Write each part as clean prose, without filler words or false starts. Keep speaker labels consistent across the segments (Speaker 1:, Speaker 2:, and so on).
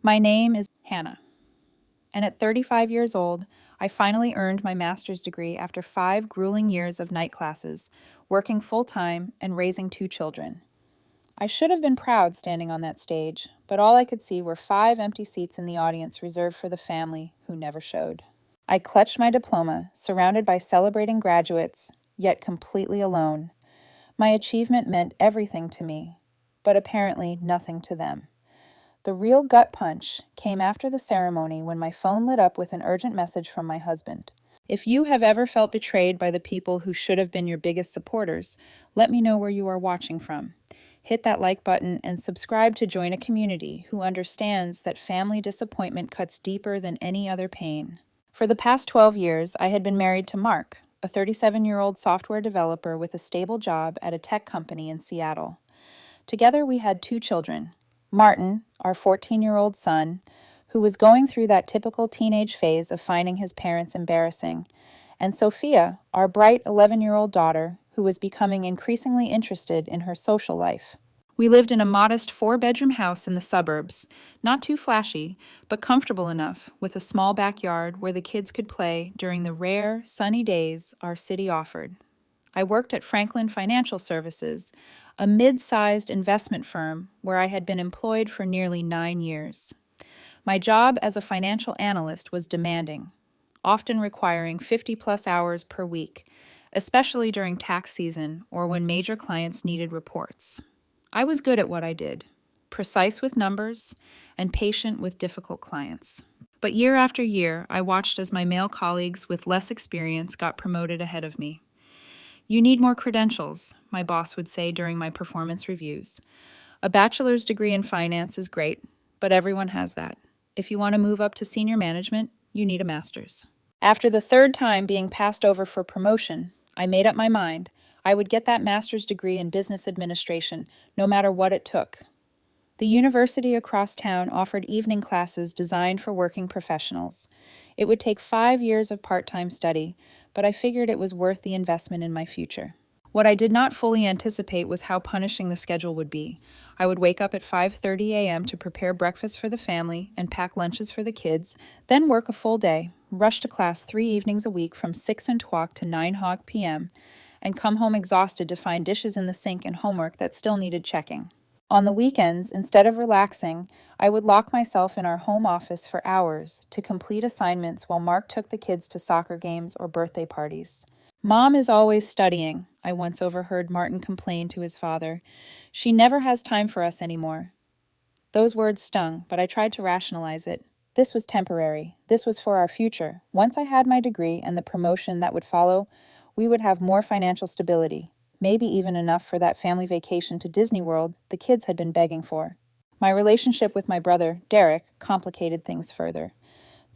Speaker 1: My name is Hannah, and at 35 years old, I finally earned my master's degree after 5 grueling years of night classes, working full-time and raising 2 children. I should have been proud standing on that stage, but all I could see were 5 empty seats in the audience reserved for the family who never showed. I clutched my diploma, surrounded by celebrating graduates, yet completely alone. My achievement meant everything to me, but apparently nothing to them. The real gut punch came after the ceremony when my phone lit up with an urgent message from my husband. If you have ever felt betrayed by the people who should have been your biggest supporters, let me know where you are watching from. Hit that like button and subscribe to join a community who understands that family disappointment cuts deeper than any other pain. For the past 12 years, I had been married to Mark, a 37-year-old software developer with a stable job at a tech company in Seattle. Together, we had 2 children. Martin, our 14-year-old son, who was going through that typical teenage phase of finding his parents embarrassing, and Sophia, our bright 11-year-old daughter, who was becoming increasingly interested in her social life. We lived in a modest 4-bedroom house in the suburbs, not too flashy, but comfortable enough, with a small backyard where the kids could play during the rare, sunny days our city offered. I worked at Franklin Financial Services, a mid-sized investment firm where I had been employed for nearly 9 years. My job as a financial analyst was demanding, often requiring 50-plus hours per week, especially during tax season or when major clients needed reports. I was good at what I did, precise with numbers and patient with difficult clients. But year after year, I watched as my male colleagues with less experience got promoted ahead of me. "You need more credentials," my boss would say during my performance reviews. "A bachelor's degree in finance is great, but everyone has that. If you want to move up to senior management, you need a master's." After the 3rd time being passed over for promotion, I made up my mind I would get that master's degree in business administration, no matter what it took. The university across town offered evening classes designed for working professionals. It would take 5 years of part-time study, but I figured it was worth the investment in my future. What I did not fully anticipate was how punishing the schedule would be. I would wake up at 5:30 a.m. to prepare breakfast for the family and pack lunches for the kids, then work a full day, rush to class 3 evenings a week from 6:00 to 9:00 p.m., and come home exhausted to find dishes in the sink and homework that still needed checking. On the weekends, instead of relaxing, I would lock myself in our home office for hours to complete assignments while Mark took the kids to soccer games or birthday parties. "Mom is always studying," I once overheard Martin complain to his father. "She never has time for us anymore." Those words stung, but I tried to rationalize it. This was temporary. This was for our future. Once I had my degree and the promotion that would follow, we would have more financial stability, maybe even enough for that family vacation to Disney World the kids had been begging for. My relationship with my brother, Derek, complicated things further.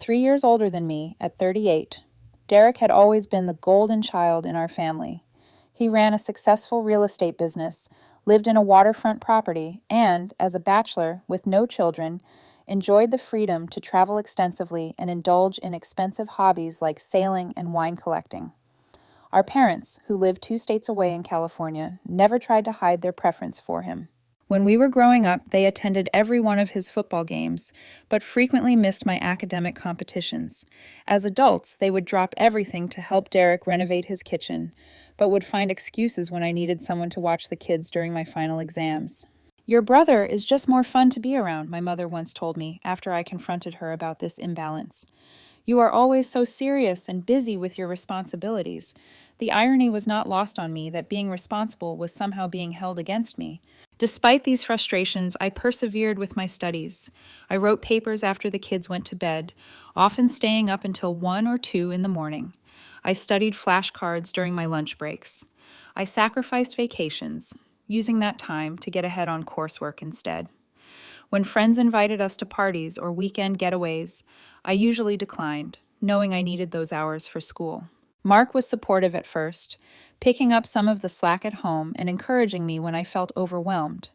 Speaker 1: 3 years older than me, at 38, Derek had always been the golden child in our family. He ran a successful real estate business, lived in a waterfront property, and, as a bachelor with no children, enjoyed the freedom to travel extensively and indulge in expensive hobbies like sailing and wine collecting. Our parents, who lived 2 states away in California, never tried to hide their preference for him. When we were growing up, they attended every one of his football games, but frequently missed my academic competitions. As adults, they would drop everything to help Derek renovate his kitchen, but would find excuses when I needed someone to watch the kids during my final exams. "Your brother is just more fun to be around," my mother once told me after I confronted her about this imbalance. "You are always so serious and busy with your responsibilities." The irony was not lost on me that being responsible was somehow being held against me. Despite these frustrations, I persevered with my studies. I wrote papers after the kids went to bed, often staying up until 1 or 2 in the morning. I studied flashcards during my lunch breaks. I sacrificed vacations, using that time to get ahead on coursework instead. When friends invited us to parties or weekend getaways, I usually declined, knowing I needed those hours for school. Mark was supportive at first, picking up some of the slack at home and encouraging me when I felt overwhelmed.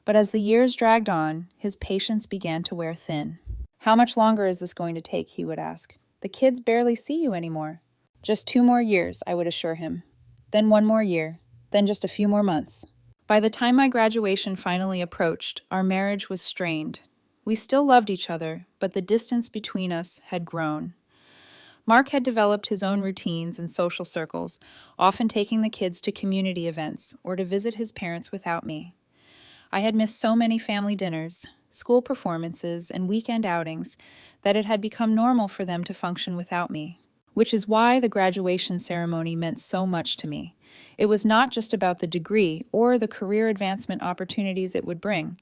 Speaker 1: But as the years dragged on, his patience began to wear thin. "How much longer is this going to take?" he would ask. "The kids barely see you anymore." "Just 2 more years," I would assure him. Then 1 more year. Then just a few more months. By the time my graduation finally approached, our marriage was strained. We still loved each other, but the distance between us had grown. Mark had developed his own routines and social circles, often taking the kids to community events or to visit his parents without me. I had missed so many family dinners, school performances, and weekend outings that it had become normal for them to function without me, which is why the graduation ceremony meant so much to me. It was not just about the degree or the career advancement opportunities it would bring.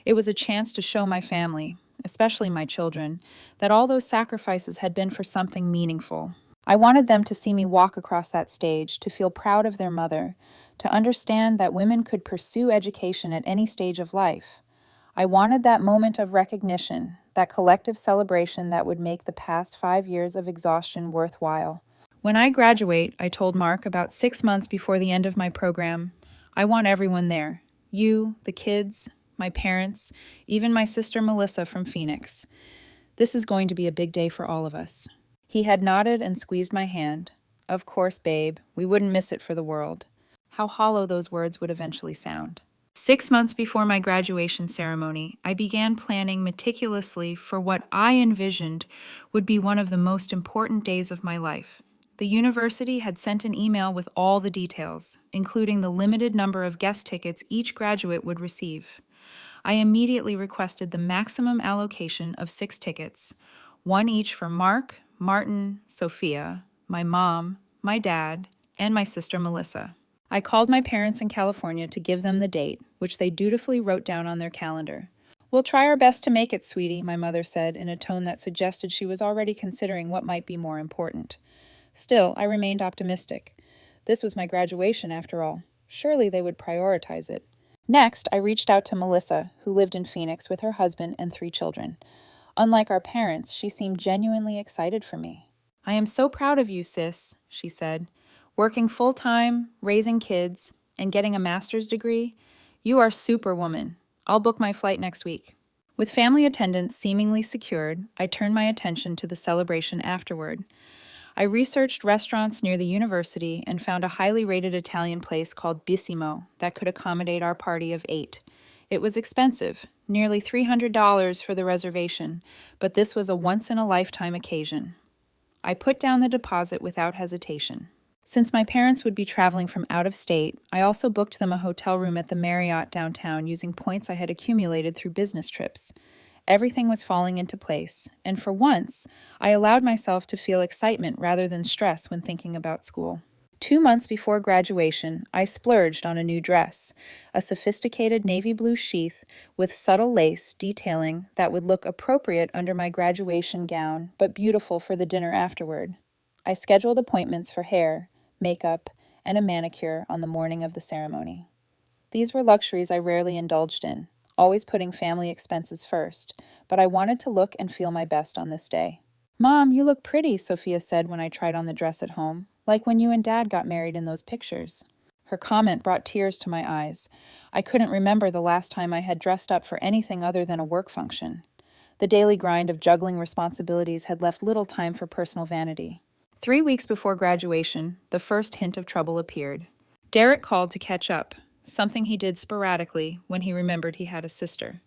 Speaker 1: It was a chance to show my family, especially my children, that all those sacrifices had been for something meaningful. I wanted them to see me walk across that stage, to feel proud of their mother, to understand that women could pursue education at any stage of life. I wanted that moment of recognition, that collective celebration that would make the past 5 years of exhaustion worthwhile. When I graduate, I told Mark about 6 months before the end of my program, I want everyone there. You, the kids, my parents, even my sister Melissa from Phoenix. This is going to be a big day for all of us. He had nodded and squeezed my hand. Of course, babe, we wouldn't miss it for the world. How hollow those words would eventually sound. 6 months before my graduation ceremony, I began planning meticulously for what I envisioned would be one of the most important days of my life. The university had sent an email with all the details, including the limited number of guest tickets each graduate would receive. I immediately requested the maximum allocation of 6 tickets, one each for Mark, Martin, Sophia, my mom, my dad, and my sister Melissa. I called my parents in California to give them the date, which they dutifully wrote down on their calendar. We'll try our best to make it, sweetie, my mother said in a tone that suggested she was already considering what might be more important. Still, I remained optimistic. This was my graduation, after all. Surely they would prioritize it. Next, I reached out to Melissa, who lived in Phoenix with her husband and 3 children. Unlike our parents, she seemed genuinely excited for me. I am so proud of you, sis, she said. Working full-time, raising kids, and getting a master's degree, you are superwoman. I'll book my flight next week. With family attendance seemingly secured, I turned my attention to the celebration afterward. I researched restaurants near the university and found a highly rated Italian place called Bissimo that could accommodate our party of 8. It was expensive, nearly $300 for the reservation, but this was a once-in-a-lifetime occasion. I put down the deposit without hesitation. Since my parents would be traveling from out of state, I also booked them a hotel room at the Marriott downtown using points I had accumulated through business trips. Everything was falling into place, and for once, I allowed myself to feel excitement rather than stress when thinking about school. 2 months before graduation, I splurged on a new dress, a sophisticated navy blue sheath with subtle lace detailing that would look appropriate under my graduation gown, but beautiful for the dinner afterward. I scheduled appointments for hair, makeup, and a manicure on the morning of the ceremony. These were luxuries I rarely indulged in, always putting family expenses first, but I wanted to look and feel my best on this day. Mom, you look pretty, Sophia said when I tried on the dress at home, like when you and Dad got married in those pictures. Her comment brought tears to my eyes. I couldn't remember the last time I had dressed up for anything other than a work function. The daily grind of juggling responsibilities had left little time for personal vanity. 3 weeks before graduation, the first hint of trouble appeared. Derek called to catch up, something he did sporadically when he remembered he had a sister.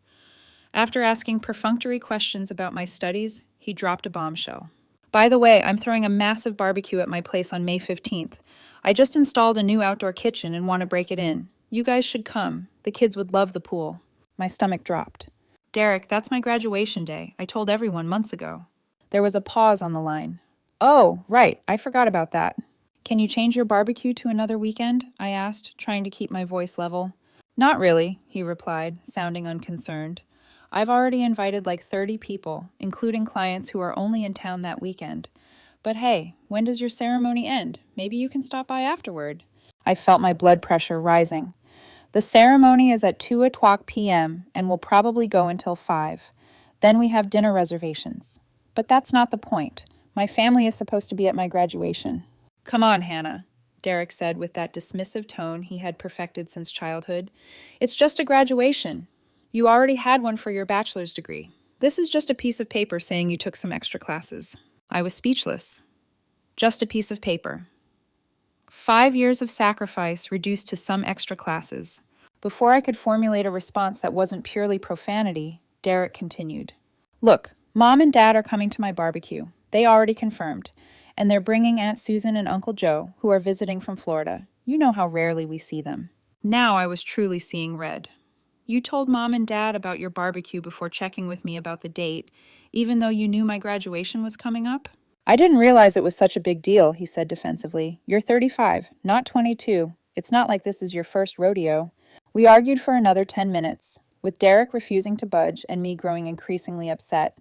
Speaker 1: After asking perfunctory questions about my studies, he dropped a bombshell. By the way, I'm throwing a massive barbecue at my place on May 15th. I just installed a new outdoor kitchen and want to break it in. You guys should come. The kids would love the pool. My stomach dropped. Derek, that's my graduation day. I told everyone months ago. There was a pause on the line. Oh, right. I forgot about that. Can you change your barbecue to another weekend? I asked, trying to keep my voice level. Not really, he replied, sounding unconcerned. I've already invited like 30 people, including clients who are only in town that weekend. But hey, when does your ceremony end? Maybe you can stop by afterward. I felt my blood pressure rising. The ceremony is at 2:00 p.m. and will probably go until 5. Then we have dinner reservations. But that's not the point. My family is supposed to be at my graduation. Come on, Hannah, Derek said with that dismissive tone he had perfected since childhood. It's just a graduation. You already had one for your bachelor's degree. This is just a piece of paper saying you took some extra classes. I was speechless. Just a piece of paper. 5 years of sacrifice reduced to some extra classes. Before I could formulate a response that wasn't purely profanity, Derek continued. Look, Mom and Dad are coming to my barbecue. They already confirmed. And they're bringing Aunt Susan and Uncle Joe, who are visiting from Florida. You know how rarely we see them. Now I was truly seeing red. You told Mom and Dad about your barbecue before checking with me about the date, even though you knew my graduation was coming up? I didn't realize it was such a big deal, he said defensively. You're 35, not 22. It's not like this is your first rodeo. We argued for another 10 minutes, with Derek refusing to budge and me growing increasingly upset.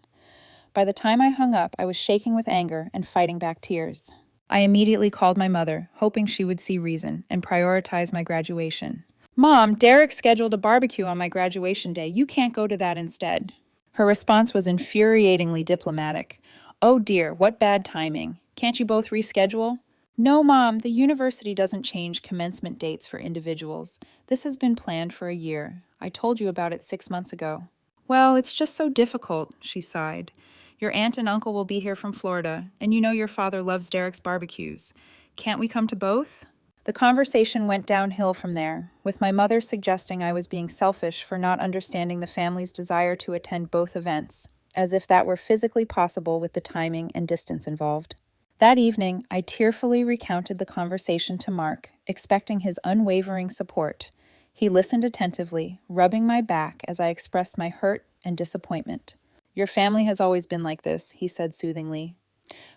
Speaker 1: By the time I hung up, I was shaking with anger and fighting back tears. I immediately called my mother, hoping she would see reason and prioritize my graduation. Mom, Derek scheduled a barbecue on my graduation day. You can't go to that instead. Her response was infuriatingly diplomatic. Oh dear, what bad timing. Can't you both reschedule? No, Mom, the university doesn't change commencement dates for individuals. This has been planned for a year. I told you about it 6 months ago. Well, it's just so difficult, she sighed. Your aunt and uncle will be here from Florida, and you know your father loves Derek's barbecues. Can't we come to both? The conversation went downhill from there, with my mother suggesting I was being selfish for not understanding the family's desire to attend both events, as if that were physically possible with the timing and distance involved. That evening, I tearfully recounted the conversation to Mark, expecting his unwavering support. He listened attentively, rubbing my back as I expressed my hurt and disappointment. Your family has always been like this, he said soothingly.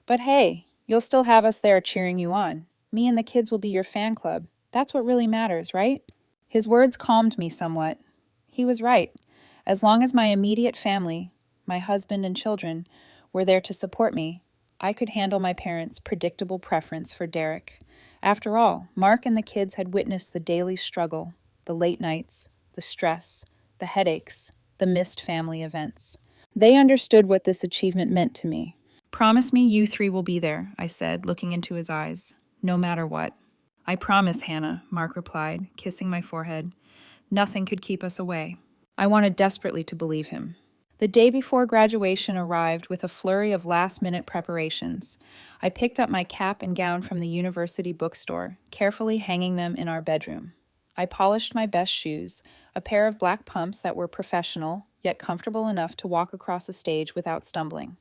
Speaker 1: But hey, you'll still have us there cheering you on. Me and the kids will be your fan club. That's what really matters, right? His words calmed me somewhat. He was right. As long as my immediate family, my husband and children, were there to support me, I could handle my parents' predictable preference for Derek. After all, Mark and the kids had witnessed the daily struggle, the late nights, the stress, the headaches, the missed family events. They understood what this achievement meant to me. Promise me you three will be there, I said, looking into his eyes, no matter what. I promise, Hannah, Mark replied, kissing my forehead. Nothing could keep us away. I wanted desperately to believe him. The day before graduation arrived with a flurry of last-minute preparations. I picked up my cap and gown from the university bookstore, carefully hanging them in our bedroom. I polished my best shoes, a pair of black pumps that were professional, yet comfortable enough to walk across a stage without stumbling.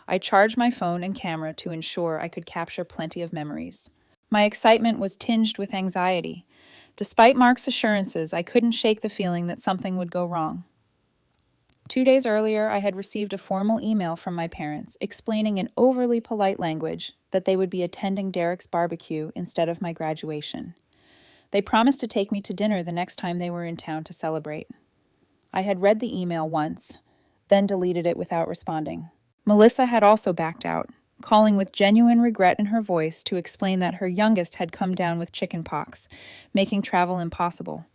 Speaker 1: I charged my phone and camera to ensure I could capture plenty of memories. My excitement was tinged with anxiety. Despite Mark's assurances, I couldn't shake the feeling that something would go wrong. 2 days earlier, I had received a formal email from my parents explaining in overly polite language that they would be attending Derek's barbecue instead of my graduation. They promised to take me to dinner the next time they were in town to celebrate. I had read the email once, then deleted it without responding. Melissa had also backed out, calling with genuine regret in her voice to explain that her youngest had come down with chicken pox, making travel impossible.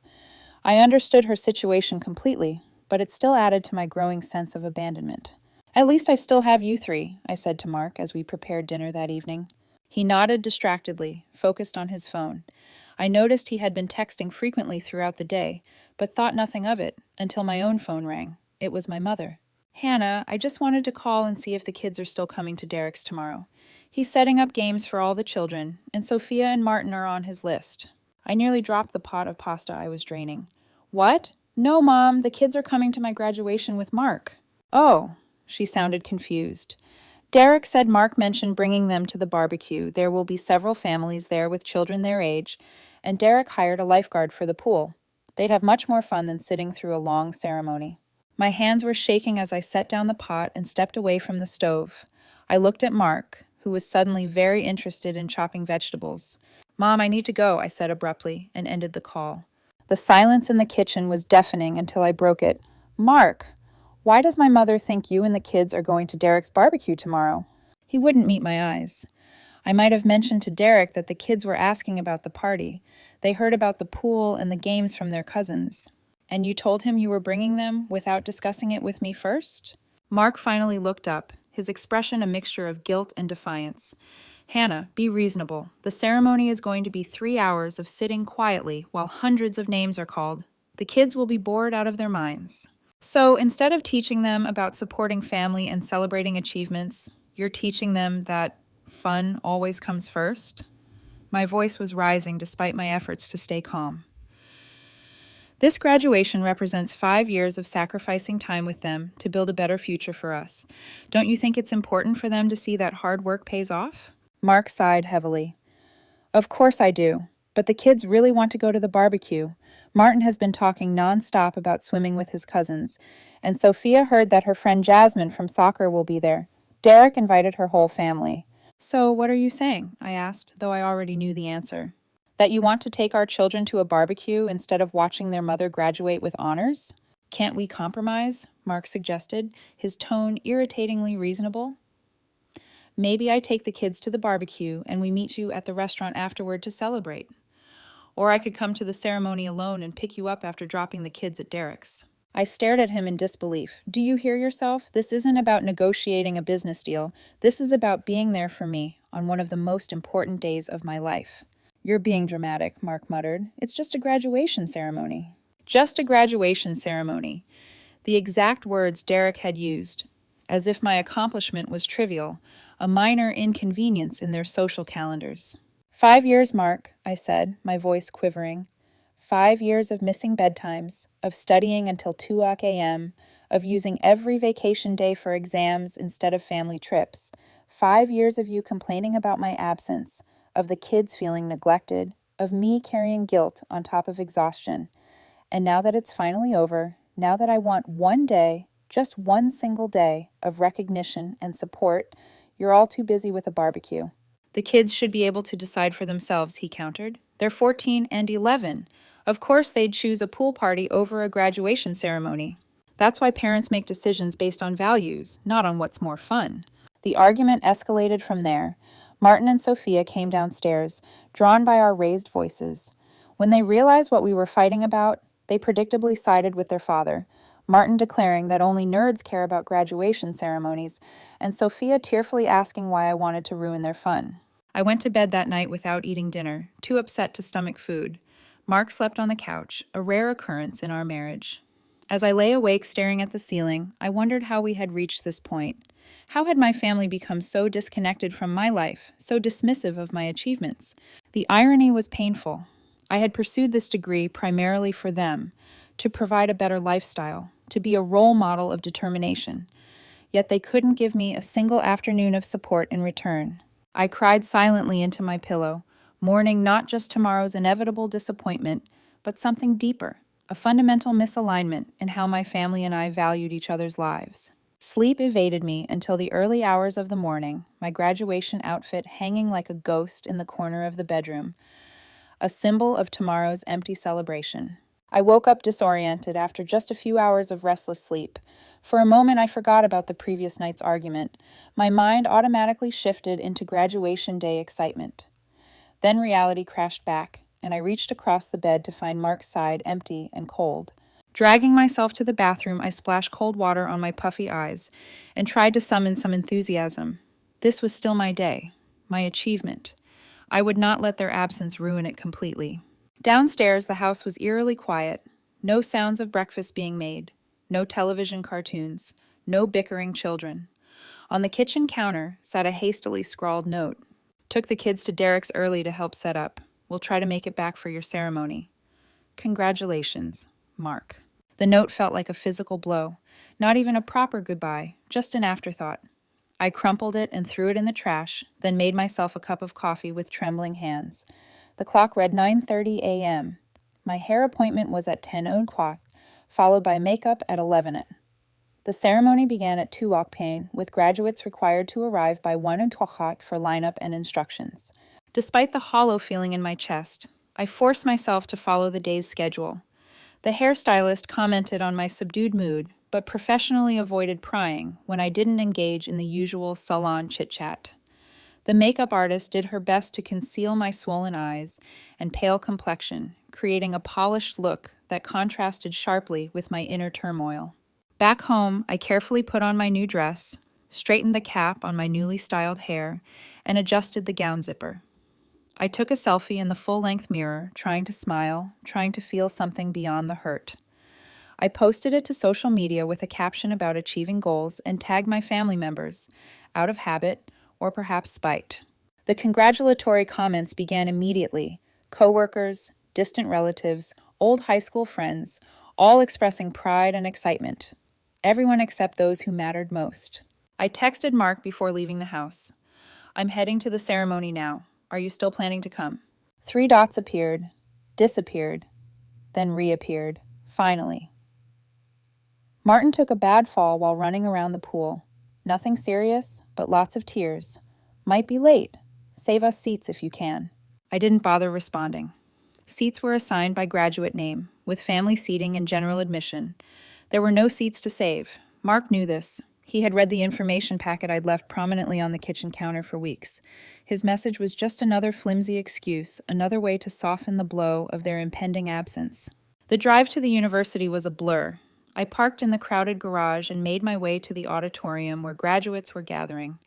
Speaker 1: I understood her situation completely, but it still added to my growing sense of abandonment. At least I still have you three, I said to Mark as we prepared dinner that evening. He nodded distractedly, focused on his phone. I noticed he had been texting frequently throughout the day, but thought nothing of it until my own phone rang. It was my mother. Hannah, I just wanted to call and see if the kids are still coming to Derek's tomorrow. He's setting up games for all the children, and Sophia and Martin are on his list. I nearly dropped the pot of pasta I was draining. What? No, Mom, the kids are coming to my graduation with Mark. Oh, she sounded confused. Derek said Mark mentioned bringing them to the barbecue. There will be several families there with children their age, and Derek hired a lifeguard for the pool. They'd have much more fun than sitting through a long ceremony. My hands were shaking as I set down the pot and stepped away from the stove. I looked at Mark, who was suddenly very interested in chopping vegetables. Mom, I need to go, I said abruptly, and ended the call. The silence in the kitchen was deafening until I broke it. Mark, why does my mother think you and the kids are going to Derek's barbecue tomorrow? He wouldn't meet my eyes. I might have mentioned to Derek that the kids were asking about the party. They heard about the pool and the games from their cousins. And you told him you were bringing them without discussing it with me first? Mark finally looked up, his expression a mixture of guilt and defiance. Hannah, be reasonable. The ceremony is going to be 3 hours of sitting quietly while hundreds of names are called. The kids will be bored out of their minds. So instead of teaching them about supporting family and celebrating achievements, you're teaching them that fun always comes first? My voice was rising despite my efforts to stay calm. This graduation represents 5 years of sacrificing time with them to build a better future for us. Don't you think it's important for them to see that hard work pays off? Mark sighed heavily. Of course I do, but the kids really want to go to the barbecue. Martin has been talking nonstop about swimming with his cousins, and Sophia heard that her friend Jasmine from soccer will be there. Derek invited her whole family. So what are you saying? I asked, though I already knew the answer. That you want to take our children to a barbecue instead of watching their mother graduate with honors? Can't we compromise? Mark suggested, his tone irritatingly reasonable. Maybe I take the kids to the barbecue and we meet you at the restaurant afterward to celebrate. Or I could come to the ceremony alone and pick you up after dropping the kids at Derek's. I stared at him in disbelief. Do you hear yourself? This isn't about negotiating a business deal. This is about being there for me on one of the most important days of my life. You're being dramatic, Mark muttered. It's just a graduation ceremony. Just a graduation ceremony. The exact words Derek had used, as if my accomplishment was trivial, a minor inconvenience in their social calendars. 5 years, Mark, I said, my voice quivering. 5 years of missing bedtimes, of studying until 2 a.m., of using every vacation day for exams instead of family trips. 5 years of you complaining about my absence, of the kids feeling neglected, of me carrying guilt on top of exhaustion. And now that it's finally over, now that I want one day, just one single day, of recognition and support, you're all too busy with a barbecue. The kids should be able to decide for themselves, he countered. They're 14 and 11. Of course they'd choose a pool party over a graduation ceremony. That's why parents make decisions based on values, not on what's more fun. The argument escalated from there. Martin and Sophia came downstairs, drawn by our raised voices. When they realized what we were fighting about, they predictably sided with their father, Martin declaring that only nerds care about graduation ceremonies, and Sophia tearfully asking why I wanted to ruin their fun. I went to bed that night without eating dinner, too upset to stomach food. Mark slept on the couch, a rare occurrence in our marriage. As I lay awake staring at the ceiling, I wondered how we had reached this point. How had my family become so disconnected from my life, so dismissive of my achievements? The irony was painful. I had pursued this degree primarily for them, to provide a better lifestyle, to be a role model of determination. Yet they couldn't give me a single afternoon of support in return. I cried silently into my pillow, mourning not just tomorrow's inevitable disappointment, but something deeper, a fundamental misalignment in how my family and I valued each other's lives. Sleep evaded me until the early hours of the morning, my graduation outfit hanging like a ghost in the corner of the bedroom, a symbol of tomorrow's empty celebration. I woke up disoriented after just a few hours of restless sleep. For a moment, I forgot about the previous night's argument. My mind automatically shifted into graduation day excitement. Then reality crashed back, and I reached across the bed to find Mark's side empty and cold. Dragging myself to the bathroom, I splashed cold water on my puffy eyes and tried to summon some enthusiasm. This was still my day, my achievement. I would not let their absence ruin it completely. Downstairs, the house was eerily quiet. No sounds of breakfast being made. No television cartoons. No bickering children. On the kitchen counter sat a hastily scrawled note. Took the kids to Derek's early to help set up. We'll try to make it back for your ceremony. Congratulations, Mark. The note felt like a physical blow. Not even a proper goodbye, just an afterthought. I crumpled it and threw it in the trash, then made myself a cup of coffee with trembling hands. The clock read 9:30 a.m. My hair appointment was at 10 o'clock, followed by makeup at 11. The ceremony began at 2 p.m., with graduates required to arrive by 1 o'clock for lineup and instructions. Despite the hollow feeling in my chest, I forced myself to follow the day's schedule. The hairstylist commented on my subdued mood, but professionally avoided prying when I didn't engage in the usual salon chit-chat. The makeup artist did her best to conceal my swollen eyes and pale complexion, creating a polished look that contrasted sharply with my inner turmoil. Back home, I carefully put on my new dress, straightened the cap on my newly styled hair, and adjusted the gown zipper. I took a selfie in the full-length mirror, trying to smile, trying to feel something beyond the hurt. I posted it to social media with a caption about achieving goals and tagged my family members, out of habit, or perhaps spite. The congratulatory comments began immediately. Coworkers, distant relatives, Old high school friends, all expressing pride and excitement. Everyone except those who mattered most. I texted Mark before leaving the house. I'm heading to the ceremony now. Are you still planning to come? 3 dots appeared, disappeared, then reappeared, finally. Martin took a bad fall while running around the pool. Nothing serious, but lots of tears. Might be late. Save us seats if you can. I didn't bother responding. Seats were assigned by graduate name, with family seating and general admission. There were no seats to save. Mark knew this. He had read the information packet I'd left prominently on the kitchen counter for weeks. His message was just another flimsy excuse, another way to soften the blow of their impending absence. The drive to the university was a blur. I parked in the crowded garage and made my way to the auditorium where graduates were gathering.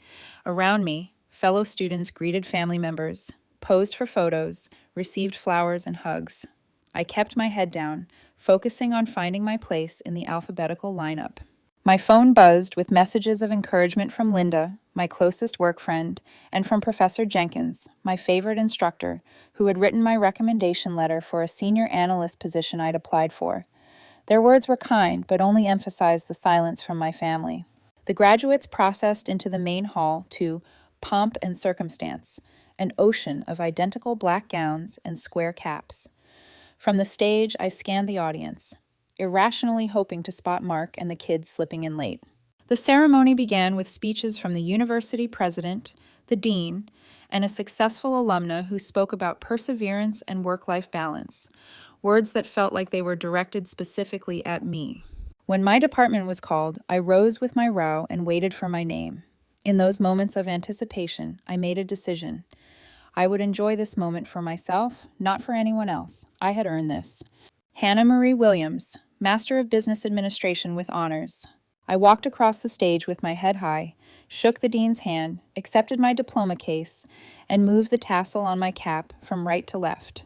Speaker 1: Around me, fellow students greeted family members, posed for photos, received flowers and hugs. I kept my head down, focusing on finding my place in the alphabetical lineup. My phone buzzed with messages of encouragement from Linda, my closest work friend, and from Professor Jenkins, my favorite instructor, who had written my recommendation letter for a senior analyst position I'd applied for. Their words were kind, but only emphasized the silence from my family. The graduates processed into the main hall to pomp and circumstance, an ocean of identical black gowns and square caps. From the stage, I scanned the audience, irrationally hoping to spot Mark and the kids slipping in late. The ceremony began with speeches from the university president, the dean, and a successful alumna who spoke about perseverance and work-life balance, words that felt like they were directed specifically at me. When my department was called, I rose with my row and waited for my name. In those moments of anticipation, I made a decision. I would enjoy this moment for myself, not for anyone else. I had earned this. Hannah Marie Williams, Master of Business Administration with honors. I walked across the stage with my head high, shook the dean's hand, accepted my diploma case, and moved the tassel on my cap from right to left.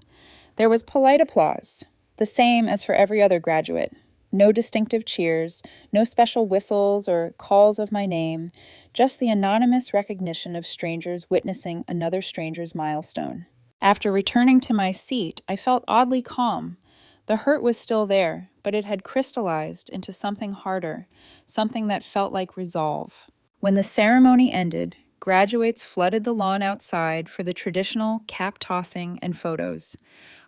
Speaker 1: There was polite applause, the same as for every other graduate. No distinctive cheers, no special whistles or calls of my name, just the anonymous recognition of strangers witnessing another stranger's milestone. After returning to my seat, I felt oddly calm. The hurt was still there, but it had crystallized into something harder, something that felt like resolve. When the ceremony ended, graduates flooded the lawn outside for the traditional cap tossing and photos.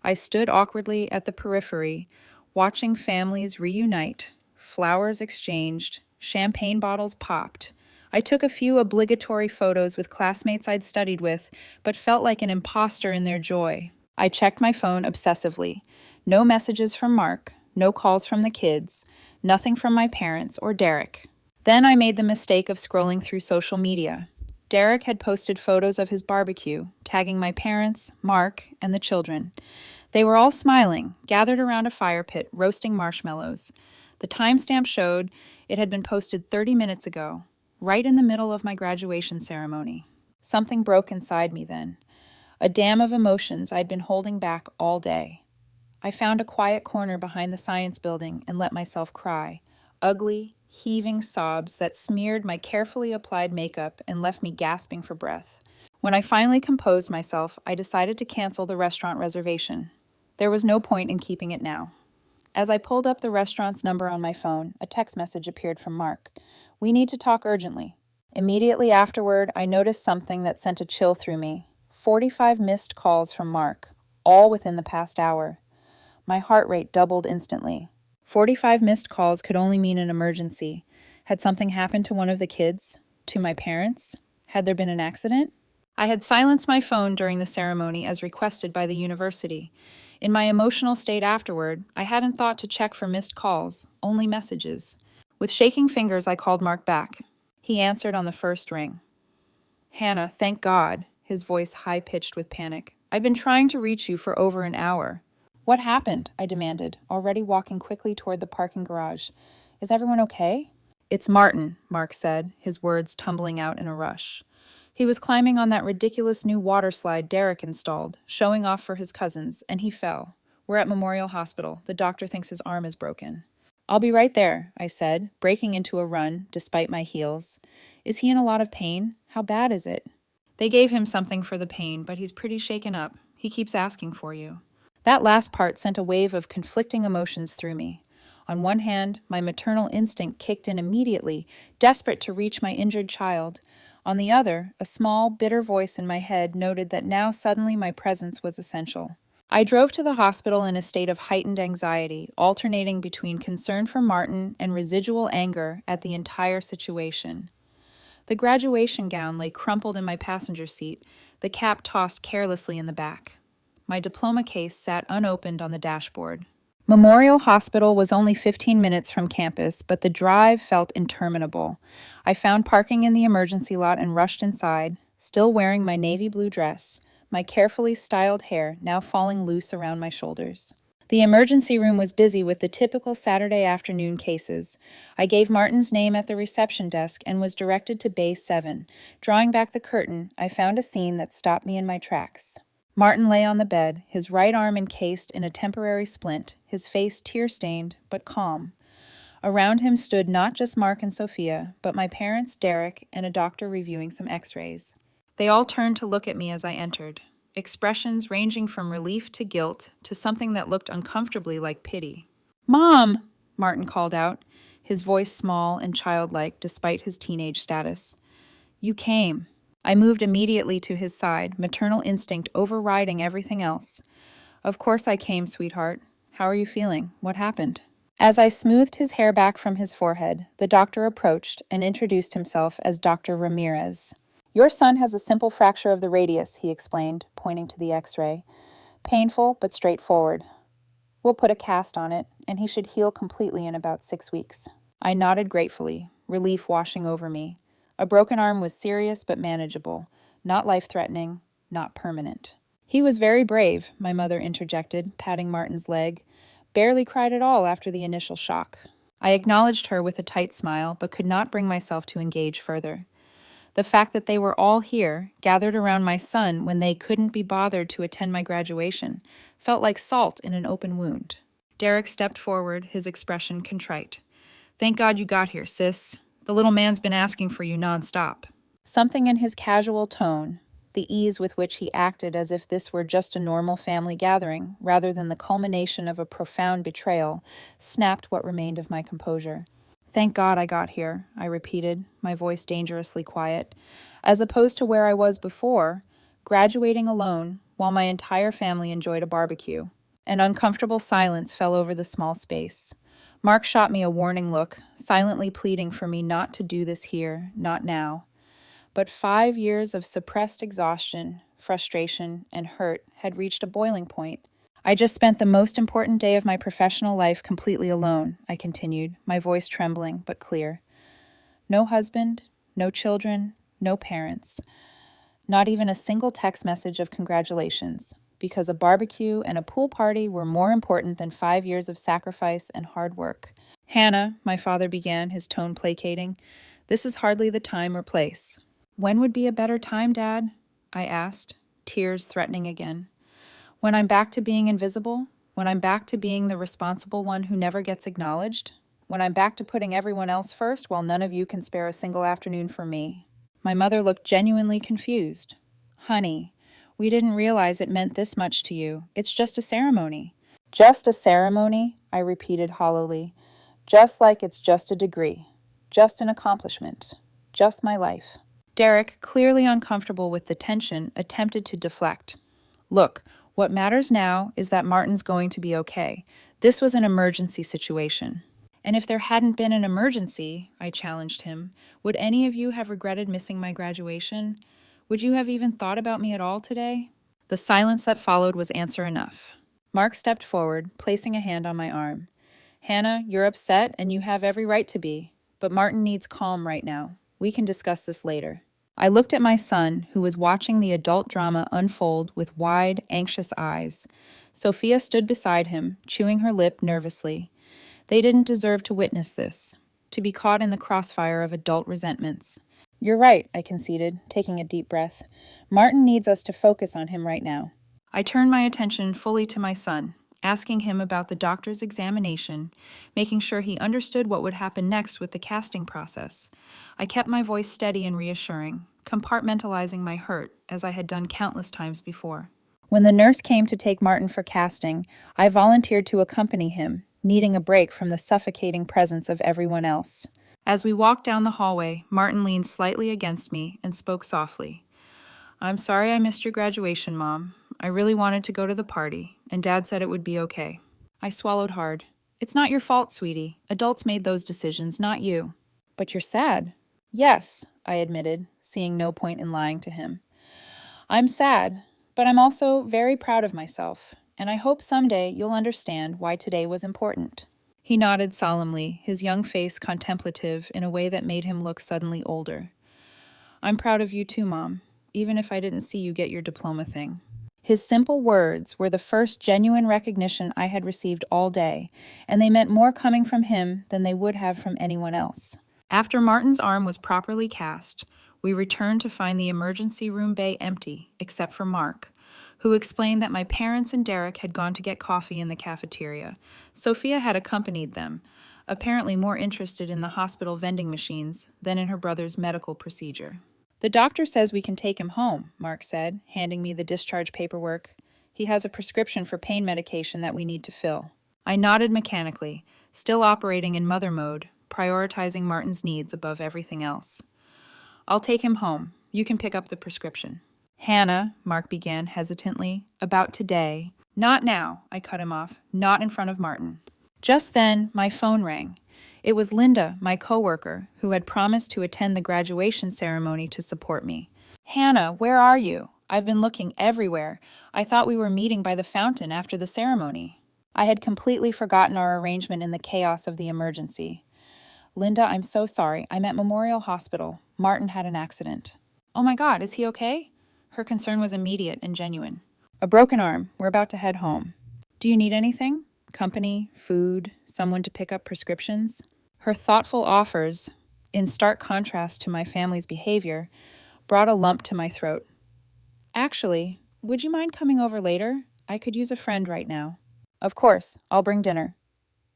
Speaker 1: I stood awkwardly at the periphery, watching families reunite, flowers exchanged, champagne bottles popped. I took a few obligatory photos with classmates I'd studied with, but felt like an imposter in their joy. I checked my phone obsessively. No messages from Mark, no calls from the kids, nothing from my parents or Derek. Then I made the mistake of scrolling through social media. Derek had posted photos of his barbecue, tagging my parents, Mark, and the children. They were all smiling, gathered around a fire pit, roasting marshmallows. The timestamp showed it had been posted 30 minutes ago, right in the middle of my graduation ceremony. Something broke inside me then. A dam of emotions I'd been holding back all day. I found a quiet corner behind the science building and let myself cry. Ugly, heaving sobs that smeared my carefully applied makeup and left me gasping for breath. When I finally composed myself, I decided to cancel the restaurant reservation. There was no point in keeping it now. As I pulled up the restaurant's number on my phone, a text message appeared from Mark. "We need to talk urgently." Immediately afterward, I noticed something that sent a chill through me. 45 missed calls from Mark, all within the past hour. My heart rate doubled instantly. 45 missed calls could only mean an emergency. Had something happened to one of the kids? To my parents? Had there been an accident? I had silenced my phone during the ceremony as requested by the university. In my emotional state afterward, I hadn't thought to check for missed calls, only messages. With shaking fingers, I called Mark back. He answered on the first ring. "Hannah, thank God," his voice high-pitched with panic. "I've been trying to reach you for over an hour." "What happened?" I demanded, already walking quickly toward the parking garage. "Is everyone okay?" "It's Martin," Mark said, his words tumbling out in a rush. He was climbing on that ridiculous new water slide Derek installed, showing off for his cousins, and he fell. "We're at Memorial Hospital. The doctor thinks his arm is broken." "I'll be right there," I said, breaking into a run, despite my heels. "Is he in a lot of pain? How bad is it?" "They gave him something for the pain, but he's pretty shaken up. He keeps asking for you." That last part sent a wave of conflicting emotions through me. On one hand, my maternal instinct kicked in immediately, desperate to reach my injured child. On the other, a small, bitter voice in my head noted that now suddenly my presence was essential. I drove to the hospital in a state of heightened anxiety, alternating between concern for Martin and residual anger at the entire situation. The graduation gown lay crumpled in my passenger seat, the cap tossed carelessly in the back. My diploma case sat unopened on the dashboard. Memorial Hospital was only 15 minutes from campus, but the drive felt interminable. I found parking in the emergency lot and rushed inside, still wearing my navy blue dress, my carefully styled hair now falling loose around my shoulders. The emergency room was busy with the typical Saturday afternoon cases. I gave Martin's name at the reception desk and was directed to Bay 7. Drawing back the curtain, I found a scene that stopped me in my tracks. Martin lay on the bed, his right arm encased in a temporary splint, his face tear-stained but calm. Around him stood not just Mark and Sophia, but my parents, Derek, and a doctor reviewing some x-rays. They all turned to look at me as I entered, expressions ranging from relief to guilt to something that looked uncomfortably like pity. "Mom!" Martin called out, his voice small and childlike despite his teenage status. "You came." I moved immediately to his side, maternal instinct overriding everything else. "Of course I came, sweetheart. How are you feeling? What happened?" As I smoothed his hair back from his forehead, the doctor approached and introduced himself as Dr. Ramirez. "Your son has a simple fracture of the radius," he explained, pointing to the x-ray. "Painful, but straightforward. We'll put a cast on it, and he should heal completely in about 6 weeks." I nodded gratefully, relief washing over me. A broken arm was serious but manageable, not life-threatening, not permanent. "He was very brave," my mother interjected, patting Martin's leg. "Barely cried at all after the initial shock." I acknowledged her with a tight smile, but could not bring myself to engage further. The fact that they were all here, gathered around my son when they couldn't be bothered to attend my graduation, felt like salt in an open wound. Derek stepped forward, his expression contrite. "Thank God you got here, sis. The little man's been asking for you nonstop." Something in his casual tone, the ease with which he acted as if this were just a normal family gathering, rather than the culmination of a profound betrayal, snapped what remained of my composure. "Thank God I got here," I repeated, my voice dangerously quiet. As opposed to where I was before, graduating alone, while my entire family enjoyed a barbecue. An uncomfortable silence fell over the small space. Mark shot me a warning look, silently pleading for me not to do this here, not now. But 5 years of suppressed exhaustion, frustration, and hurt had reached a boiling point. "I just spent the most important day of my professional life completely alone," I continued, my voice trembling but clear. "No husband, no children, no parents. Not even a single text message of congratulations, because a barbecue and a pool party were more important than 5 years of sacrifice and hard work." "Hannah," my father began, his tone placating, "this is hardly the time or place." "When would be a better time, Dad?" I asked, tears threatening again. "When I'm back to being invisible? When I'm back to being the responsible one who never gets acknowledged? When I'm back to putting everyone else first while none of you can spare a single afternoon for me?" My mother looked genuinely confused. "Honey, we didn't realize it meant this much to you. It's just a ceremony." "Just a ceremony?" I repeated hollowly. "Just like it's just a degree. Just an accomplishment. Just my life." Derek, clearly uncomfortable with the tension, attempted to deflect. "Look, what matters now is that Martin's going to be okay. This was an emergency situation." "And if there hadn't been an emergency," I challenged him, "would any of you have regretted missing my graduation? Would you have even thought about me at all today?" The silence that followed was answer enough. Mark stepped forward, placing a hand on my arm. "Hannah, you're upset, and you have every right to be. But Martin needs calm right now. We can discuss this later." I looked at my son, who was watching the adult drama unfold with wide, anxious eyes. Sophia stood beside him, chewing her lip nervously. They didn't deserve to witness this, to be caught in the crossfire of adult resentments. "You're right," I conceded, taking a deep breath. "Martin needs us to focus on him right now." I turned my attention fully to my son, asking him about the doctor's examination, making sure he understood what would happen next with the casting process. I kept my voice steady and reassuring, compartmentalizing my hurt, as I had done countless times before. When the nurse came to take Martin for casting, I volunteered to accompany him, needing a break from the suffocating presence of everyone else. As we walked down the hallway, Martin leaned slightly against me and spoke softly. "I'm sorry I missed your graduation, Mom. I really wanted to go to the party, and Dad said it would be okay." I swallowed hard. "It's not your fault, sweetie. Adults made those decisions, not you." "But you're sad." "Yes," I admitted, seeing no point in lying to him. "I'm sad, but I'm also very proud of myself, and I hope someday you'll understand why today was important." He nodded solemnly, his young face contemplative in a way that made him look suddenly older. "I'm proud of you too, Mom, even if I didn't see you get your diploma thing." His simple words were the first genuine recognition I had received all day, and they meant more coming from him than they would have from anyone else. After Martin's arm was properly cast, we returned to find the emergency room bay empty, except for Mark, who explained that my parents and Derek had gone to get coffee in the cafeteria. Sophia had accompanied them, apparently more interested in the hospital vending machines than in her brother's medical procedure. "The doctor says we can take him home," Mark said, handing me the discharge paperwork. "He has a prescription for pain medication that we need to fill." I nodded mechanically, still operating in mother mode, prioritizing Martin's needs above everything else. "I'll take him home. You can pick up the prescription." "Hannah," Mark began hesitantly, "about today." "Not now," I cut him off, "not in front of Martin." Just then, my phone rang. It was Linda, my coworker, who had promised to attend the graduation ceremony to support me. "Hannah, where are you? I've been looking everywhere. I thought we were meeting by the fountain after the ceremony." I had completely forgotten our arrangement in the chaos of the emergency. "Linda, I'm so sorry. I'm at Memorial Hospital. Martin had an accident." "Oh my God, is he okay?" Her concern was immediate and genuine. "A broken arm. We're about to head home." "Do you need anything? Company, food, someone to pick up prescriptions?" Her thoughtful offers, in stark contrast to my family's behavior, brought a lump to my throat. "Actually, would you mind coming over later? I could use a friend right now." "Of course, I'll bring dinner.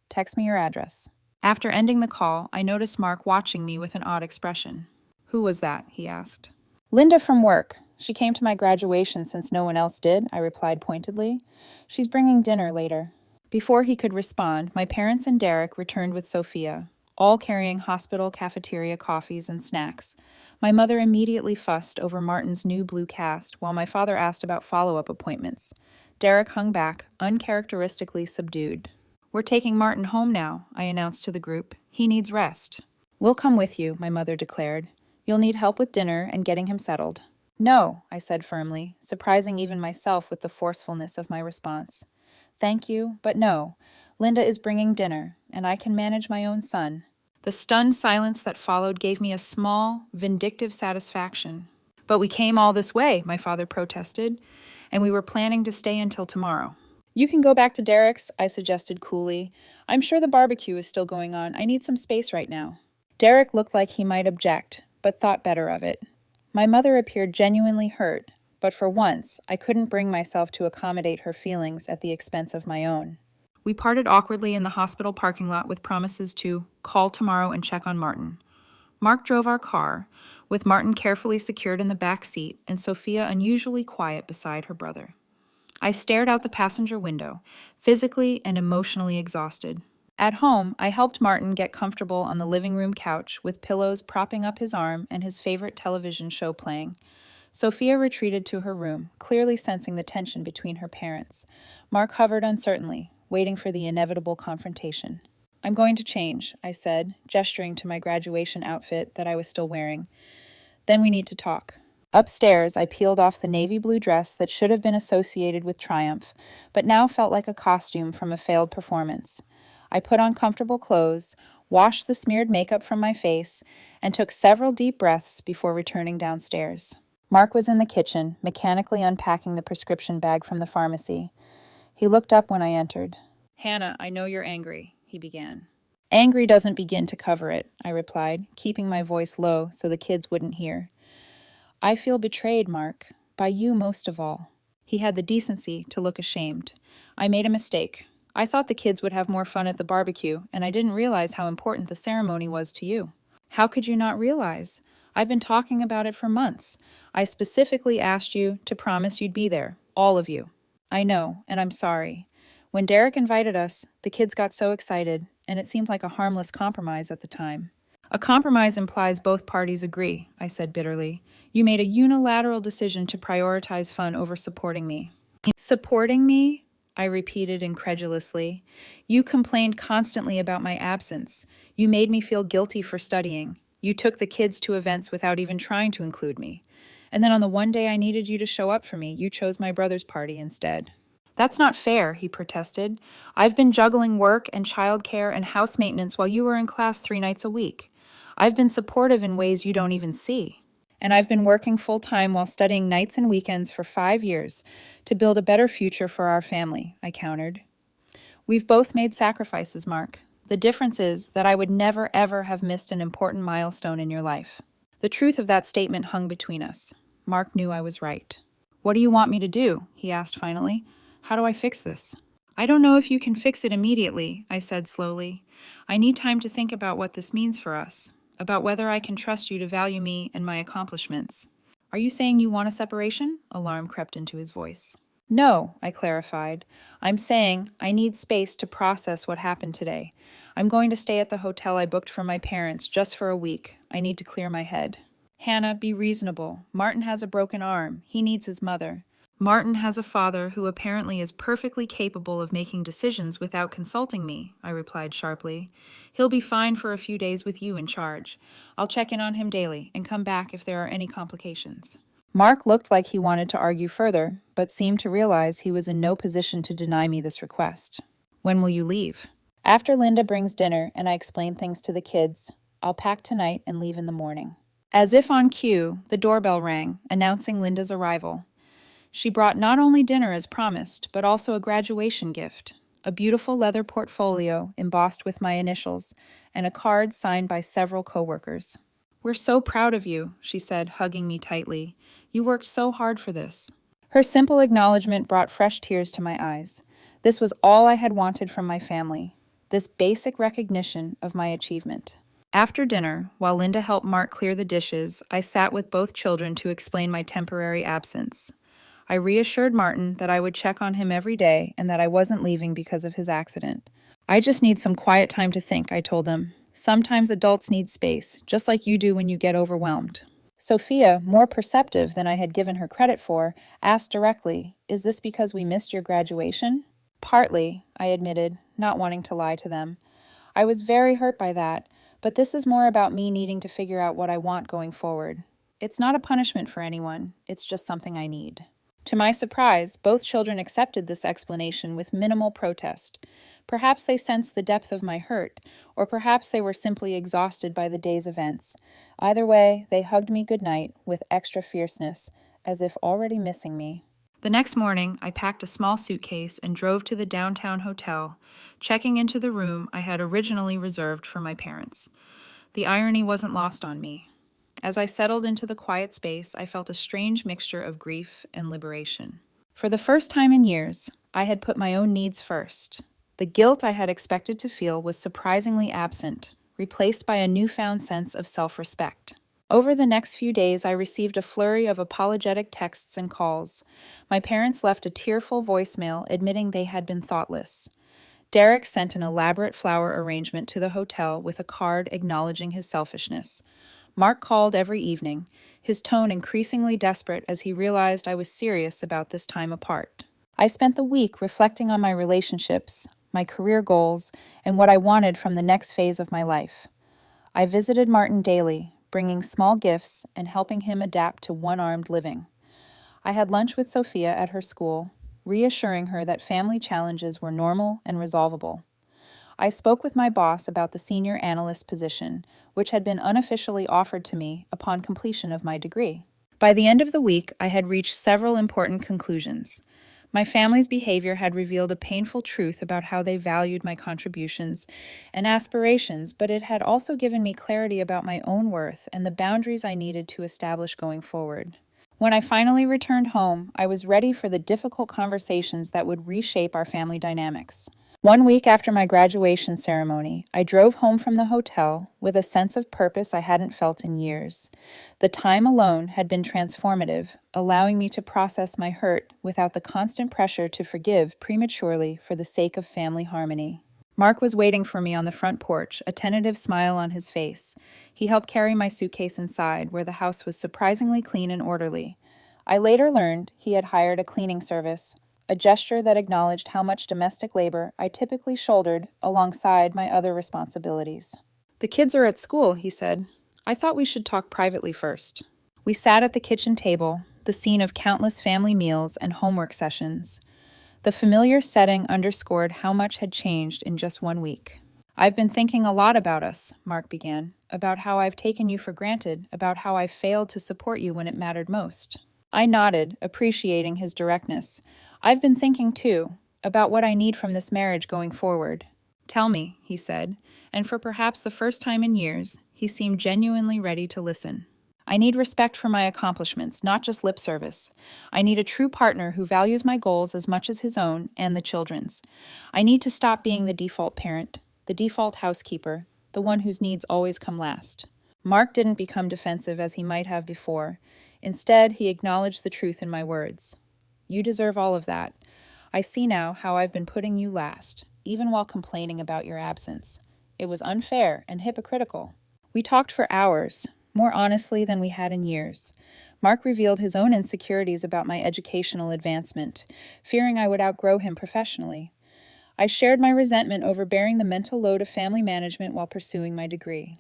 Speaker 1: Text me your address." After ending the call, I noticed Mark watching me with an odd expression. "Who was that?" he asked. "Linda from work. She came to my graduation since no one else did," I replied pointedly. "She's bringing dinner later." Before he could respond, my parents and Derek returned with Sophia, all carrying hospital cafeteria coffees and snacks. My mother immediately fussed over Martin's new blue cast, while my father asked about follow-up appointments. Derek hung back, uncharacteristically subdued. "We're taking Martin home now," I announced to the group. "He needs rest." "We'll come with you," my mother declared. "You'll need help with dinner and getting him settled." "No," I said firmly, surprising even myself with the forcefulness of my response. "Thank you, but no. Linda is bringing dinner, and I can manage my own son." The stunned silence that followed gave me a small, vindictive satisfaction. "But we came all this way," my father protested, "and we were planning to stay until tomorrow." "You can go back to Derek's," I suggested coolly. "I'm sure the barbecue is still going on. I need some space right now." Derek looked like he might object, but thought better of it. My mother appeared genuinely hurt, but for once, I couldn't bring myself to accommodate her feelings at the expense of my own. We parted awkwardly in the hospital parking lot with promises to call tomorrow and check on Martin. Mark drove our car, with Martin carefully secured in the back seat and Sophia unusually quiet beside her brother. I stared out the passenger window, physically and emotionally exhausted. At home, I helped Martin get comfortable on the living room couch with pillows propping up his arm and his favorite television show playing. Sophia retreated to her room, clearly sensing the tension between her parents. Mark hovered uncertainly, waiting for the inevitable confrontation. "I'm going to change," I said, gesturing to my graduation outfit that I was still wearing. "Then we need to talk." Upstairs, I peeled off the navy blue dress that should have been associated with triumph, but now felt like a costume from a failed performance. I put on comfortable clothes, washed the smeared makeup from my face, and took several deep breaths before returning downstairs. Mark was in the kitchen, mechanically unpacking the prescription bag from the pharmacy. He looked up when I entered. "Hannah, I know you're angry," he began. "Angry doesn't begin to cover it," I replied, keeping my voice low so the kids wouldn't hear. "I feel betrayed, Mark, by you most of all." He had the decency to look ashamed. "I made a mistake. I thought the kids would have more fun at the barbecue, and I didn't realize how important the ceremony was to you." "How could you not realize? I've been talking about it for months. I specifically asked you to promise you'd be there, all of you." I know, and I'm sorry. When Derek invited us, the kids got so excited, and it seemed like a harmless compromise at the time. A compromise implies both parties agree, I said bitterly. You made a unilateral decision to prioritize fun over supporting me. Supporting me? I repeated incredulously. You complained constantly about my absence. You made me feel guilty for studying. You took the kids to events without even trying to include me. And then on the one day I needed you to show up for me, you chose my brother's party instead. That's not fair, he protested. I've been juggling work and childcare and house maintenance while you were in class 3 nights a week. I've been supportive in ways you don't even see. And I've been working full-time while studying nights and weekends for 5 years to build a better future for our family, I countered. We've both made sacrifices, Mark. The difference is that I would never, ever have missed an important milestone in your life. The truth of that statement hung between us. Mark knew I was right. What do you want me to do? He asked finally. How do I fix this? I don't know if you can fix it immediately, I said slowly. I need time to think about what this means for us, about whether I can trust you to value me and my accomplishments. Are you saying you want a separation? Alarm crept into his voice. No, I clarified. I'm saying I need space to process what happened today. I'm going to stay at the hotel I booked for my parents just for a week. I need to clear my head. Hannah, be reasonable. Martin has a broken arm. He needs his mother. Martin has a father who apparently is perfectly capable of making decisions without consulting me, I replied sharply. He'll be fine for a few days with you in charge. I'll check in on him daily and come back if there are any complications. Mark looked like he wanted to argue further, but seemed to realize he was in no position to deny me this request. When will you leave? After Linda brings dinner and I explain things to the kids, I'll pack tonight and leave in the morning. As if on cue, the doorbell rang, announcing Linda's arrival. She brought not only dinner as promised, but also a graduation gift, a beautiful leather portfolio embossed with my initials, and a card signed by several coworkers. We're so proud of you, she said, hugging me tightly. You worked so hard for this. Her simple acknowledgement brought fresh tears to my eyes. This was all I had wanted from my family, this basic recognition of my achievement. After dinner, while Linda helped Mark clear the dishes, I sat with both children to explain my temporary absence. I reassured Martin that I would check on him every day and that I wasn't leaving because of his accident. I just need some quiet time to think, I told them. Sometimes adults need space, just like you do when you get overwhelmed. Sophia, more perceptive than I had given her credit for, asked directly, Is this because we missed your graduation? Partly, I admitted, not wanting to lie to them. I was very hurt by that, but this is more about me needing to figure out what I want going forward. It's not a punishment for anyone, it's just something I need. To my surprise, both children accepted this explanation with minimal protest. Perhaps they sensed the depth of my hurt, or perhaps they were simply exhausted by the day's events. Either way, they hugged me goodnight with extra fierceness, as if already missing me. The next morning, I packed a small suitcase and drove to the downtown hotel, checking into the room I had originally reserved for my parents. The irony wasn't lost on me. As I settled into the quiet space, I felt a strange mixture of grief and liberation. For the first time in years, I had put my own needs first. The guilt I had expected to feel was surprisingly absent, replaced by a newfound sense of self-respect. Over the next few days, I received a flurry of apologetic texts and calls. My parents left a tearful voicemail admitting they had been thoughtless. Derek sent an elaborate flower arrangement to the hotel with a card acknowledging his selfishness. Mark called every evening, his tone increasingly desperate as he realized I was serious about this time apart. I spent the week reflecting on my relationships, my career goals, and what I wanted from the next phase of my life. I visited Martin daily, bringing small gifts and helping him adapt to one-armed living. I had lunch with Sophia at her school, reassuring her that family challenges were normal and resolvable. I spoke with my boss about the senior analyst position, which had been unofficially offered to me upon completion of my degree. By the end of the week, I had reached several important conclusions. My family's behavior had revealed a painful truth about how they valued my contributions and aspirations, but it had also given me clarity about my own worth and the boundaries I needed to establish going forward. When I finally returned home, I was ready for the difficult conversations that would reshape our family dynamics. One week after my graduation ceremony, I drove home from the hotel with a sense of purpose I hadn't felt in years. The time alone had been transformative, allowing me to process my hurt without the constant pressure to forgive prematurely for the sake of family harmony. Mark was waiting for me on the front porch, a tentative smile on his face. He helped carry my suitcase inside, where the house was surprisingly clean and orderly. I later learned he had hired a cleaning service, a gesture that acknowledged how much domestic labor I typically shouldered alongside my other responsibilities. "The kids are at school," he said. "I thought we should talk privately first." We sat at the kitchen table, the scene of countless family meals and homework sessions. The familiar setting underscored how much had changed in just 1 week. "I've been thinking a lot about us," Mark began, "about how I've taken you for granted, about how I failed to support you when it mattered most." I nodded, appreciating his directness. "I've been thinking, too, about what I need from this marriage going forward." "Tell me," he said, and for perhaps the first time in years, he seemed genuinely ready to listen. "I need respect for my accomplishments, not just lip service. I need a true partner who values my goals as much as his own and the children's. I need to stop being the default parent, the default housekeeper, the one whose needs always come last." Mark didn't become defensive as he might have before. Instead, he acknowledged the truth in my words. "You deserve all of that. I see now how I've been putting you last, even while complaining about your absence. It was unfair and hypocritical." We talked for hours, more honestly than we had in years. Mark revealed his own insecurities about my educational advancement, fearing I would outgrow him professionally. I shared my resentment over bearing the mental load of family management while pursuing my degree.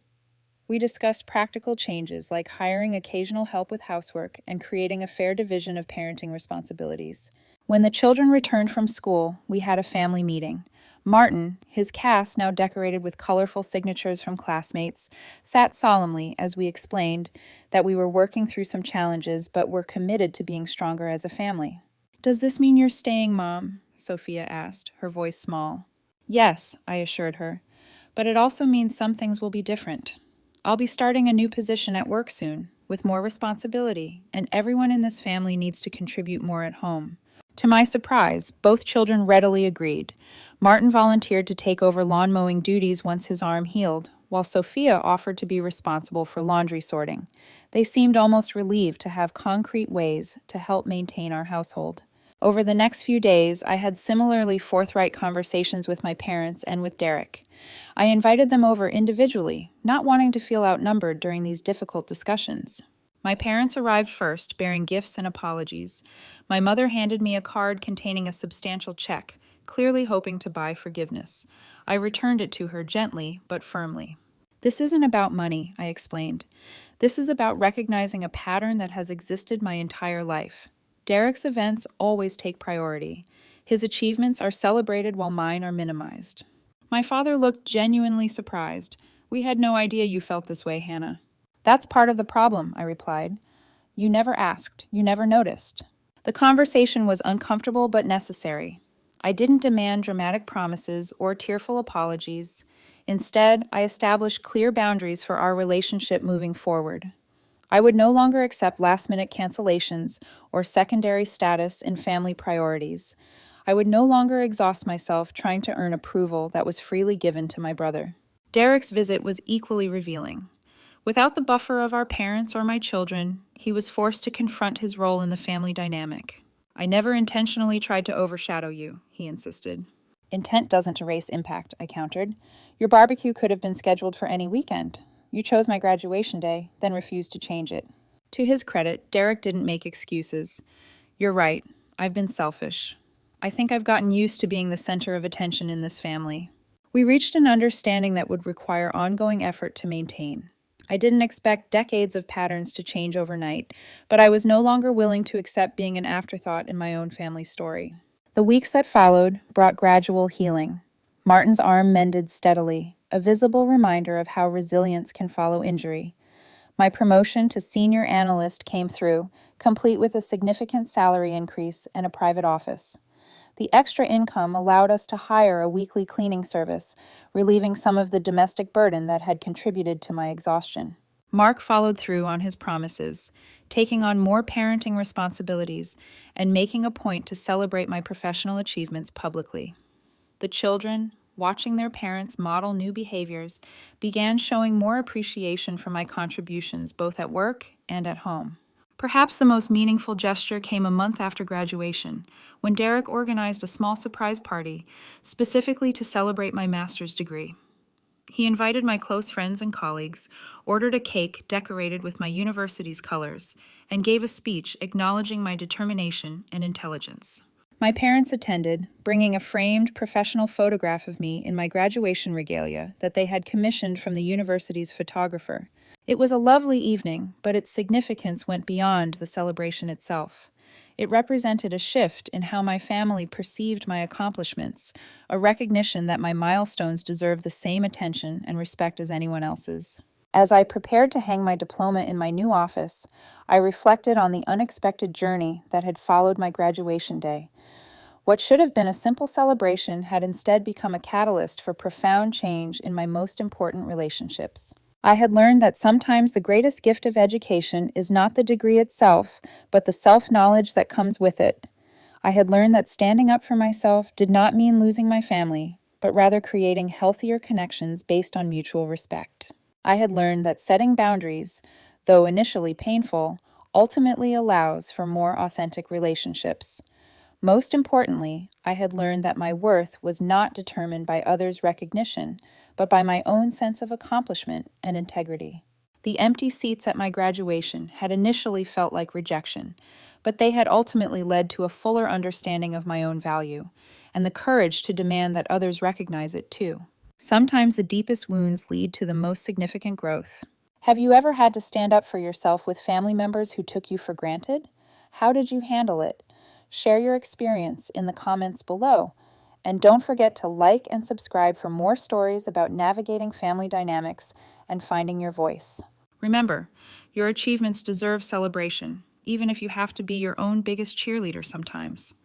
Speaker 1: We discussed practical changes like hiring occasional help with housework and creating a fair division of parenting responsibilities. When the children returned from school, we had a family meeting. Martin, his cast now decorated with colorful signatures from classmates, sat solemnly as we explained that we were working through some challenges but were committed to being stronger as a family. "Does this mean you're staying, Mom?" Sophia asked, her voice small. "Yes," I assured her, "but it also means some things will be different. I'll be starting a new position at work soon, with more responsibility, and everyone in this family needs to contribute more at home." To my surprise, both children readily agreed. Martin volunteered to take over lawn mowing duties once his arm healed, while Sophia offered to be responsible for laundry sorting. They seemed almost relieved to have concrete ways to help maintain our household. Over the next few days, I had similarly forthright conversations with my parents and with Derek. I invited them over individually, not wanting to feel outnumbered during these difficult discussions. My parents arrived first, bearing gifts and apologies. My mother handed me a card containing a substantial check, clearly hoping to buy forgiveness. I returned it to her gently but firmly. "This isn't about money," I explained. "This is about recognizing a pattern that has existed my entire life. Derek's events always take priority. His achievements are celebrated while mine are minimized." My father looked genuinely surprised. "We had no idea you felt this way, Hannah." "That's part of the problem," I replied. "You never asked. You never noticed." The conversation was uncomfortable but necessary. I didn't demand dramatic promises or tearful apologies. Instead, I established clear boundaries for our relationship moving forward. I would no longer accept last-minute cancellations or secondary status in family priorities. I would no longer exhaust myself trying to earn approval that was freely given to my brother. Derek's visit was equally revealing. Without the buffer of our parents or my children, he was forced to confront his role in the family dynamic. "I never intentionally tried to overshadow you," he insisted. "Intent doesn't erase impact," I countered. "Your barbecue could have been scheduled for any weekend. You chose my graduation day, then refused to change it." To his credit, Derek didn't make excuses. "You're right. I've been selfish. I think I've gotten used to being the center of attention in this family." We reached an understanding that would require ongoing effort to maintain. I didn't expect decades of patterns to change overnight, but I was no longer willing to accept being an afterthought in my own family story. The weeks that followed brought gradual healing. Martin's arm mended steadily, a visible reminder of how resilience can follow injury. My promotion to senior analyst came through, complete with a significant salary increase and a private office. The extra income allowed us to hire a weekly cleaning service, relieving some of the domestic burden that had contributed to my exhaustion. Mark followed through on his promises, taking on more parenting responsibilities and making a point to celebrate my professional achievements publicly. The children, watching their parents model new behaviors, began showing more appreciation for my contributions both at work and at home. Perhaps the most meaningful gesture came a month after graduation, when Derek organized a small surprise party, specifically to celebrate my master's degree. He invited my close friends and colleagues, ordered a cake decorated with my university's colors, and gave a speech acknowledging my determination and intelligence. My parents attended, bringing a framed professional photograph of me in my graduation regalia that they had commissioned from the university's photographer. It was a lovely evening, but its significance went beyond the celebration itself. It represented a shift in how my family perceived my accomplishments, a recognition that my milestones deserve the same attention and respect as anyone else's. As I prepared to hang my diploma in my new office, I reflected on the unexpected journey that had followed my graduation day. What should have been a simple celebration had instead become a catalyst for profound change in my most important relationships. I had learned that sometimes the greatest gift of education is not the degree itself, but the self-knowledge that comes with it. I had learned that standing up for myself did not mean losing my family, but rather creating healthier connections based on mutual respect. I had learned that setting boundaries, though initially painful, ultimately allows for more authentic relationships. Most importantly, I had learned that my worth was not determined by others' recognition, but by my own sense of accomplishment and integrity. The empty seats at my graduation had initially felt like rejection, but they had ultimately led to a fuller understanding of my own value, and the courage to demand that others recognize it too. Sometimes the deepest wounds lead to the most significant growth. Have you ever had to stand up for yourself with family members who took you for granted? How did you handle it? Share your experience in the comments below. And don't forget to like and subscribe for more stories about navigating family dynamics and finding your voice. Remember, your achievements deserve celebration, even if you have to be your own biggest cheerleader sometimes.